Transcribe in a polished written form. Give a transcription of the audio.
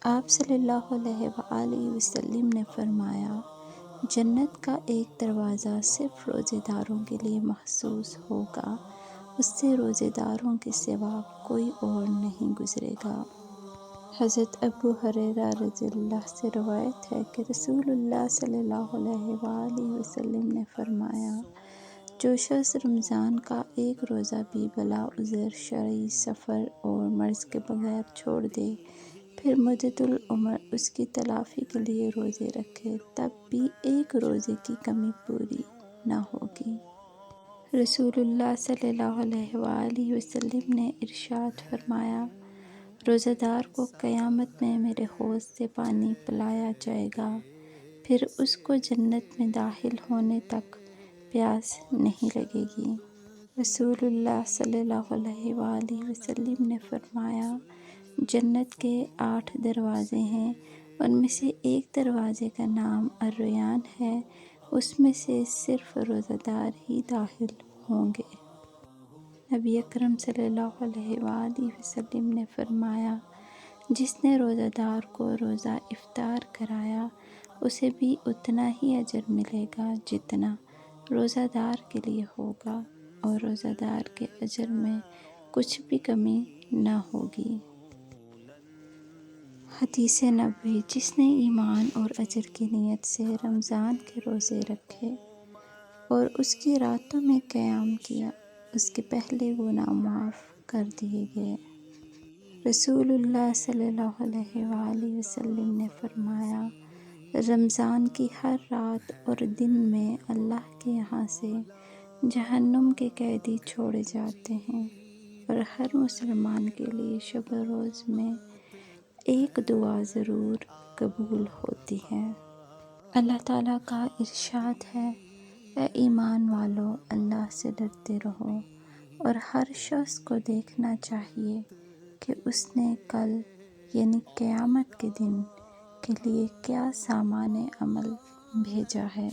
آپ صلی اللہ علیہ وآلہ وسلم نے فرمایا، جنت کا ایک دروازہ صرف روزے داروں کے لیے مخصوص ہوگا، اس سے روزے داروں کے سوا کوئی اور نہیں گزرے گا۔ حضرت ابو ہریرہ رضی اللہ سے روایت ہے کہ رسول اللہ صلی اللہ علیہ وآلہ وسلم نے فرمایا، جو شخص رمضان کا ایک روزہ بھی بلا عذر، شرعی سفر اور مرض کے بغیر چھوڑ دے، پھر مدت العمر اس کی تلافی کے لیے روزے رکھے، تب بھی ایک روزے کی کمی پوری نہ ہوگی۔ رسول اللہ صلی اللہ علیہ وآلہ وسلم نے ارشاد فرمایا، روزہ دار کو قیامت میں میرے حوض سے پانی پلایا جائے گا، پھر اس کو جنت میں داخل ہونے تک پیاس نہیں لگے گی۔ رسول اللہ صلی اللہ علیہ وآلہ وسلم نے فرمایا، جنت کے 8 دروازے ہیں، ان میں سے ایک دروازے کا نام الریان ہے، اس میں سے صرف روزہ دار ہی داخل ہوں گے۔ نبی اکرم صلی اللہ علیہ وآلہ وسلم نے فرمایا، جس نے روزہ دار کو روزہ افطار کرایا، اسے بھی اتنا ہی اجر ملے گا جتنا روزہ دار کے لیے ہوگا، اور روزہ دار کے اجر میں کچھ بھی کمی نہ ہوگی۔ حدیث نبوی، جس نے ایمان اور اجر کی نیت سے رمضان کے روزے رکھے اور اس کی راتوں میں قیام کیا، اس کے پہلے گناہ معاف کر دیے گئے۔ رسول اللہ صلی اللہ علیہ وآلہ وسلم نے فرمایا، رمضان کی ہر رات اور دن میں اللہ کے یہاں سے جہنم کے قیدی چھوڑے جاتے ہیں، اور ہر مسلمان کے لیے شب و روز میں ایک دعا ضرور قبول ہوتی ہے۔ اللہ تعالیٰ کا ارشاد ہے، اے ایمان والو، اللہ سے ڈرتے رہو، اور ہر شخص کو دیکھنا چاہیے کہ اس نے کل یعنی قیامت کے دن کے لیے کیا سامان عمل بھیجا ہے۔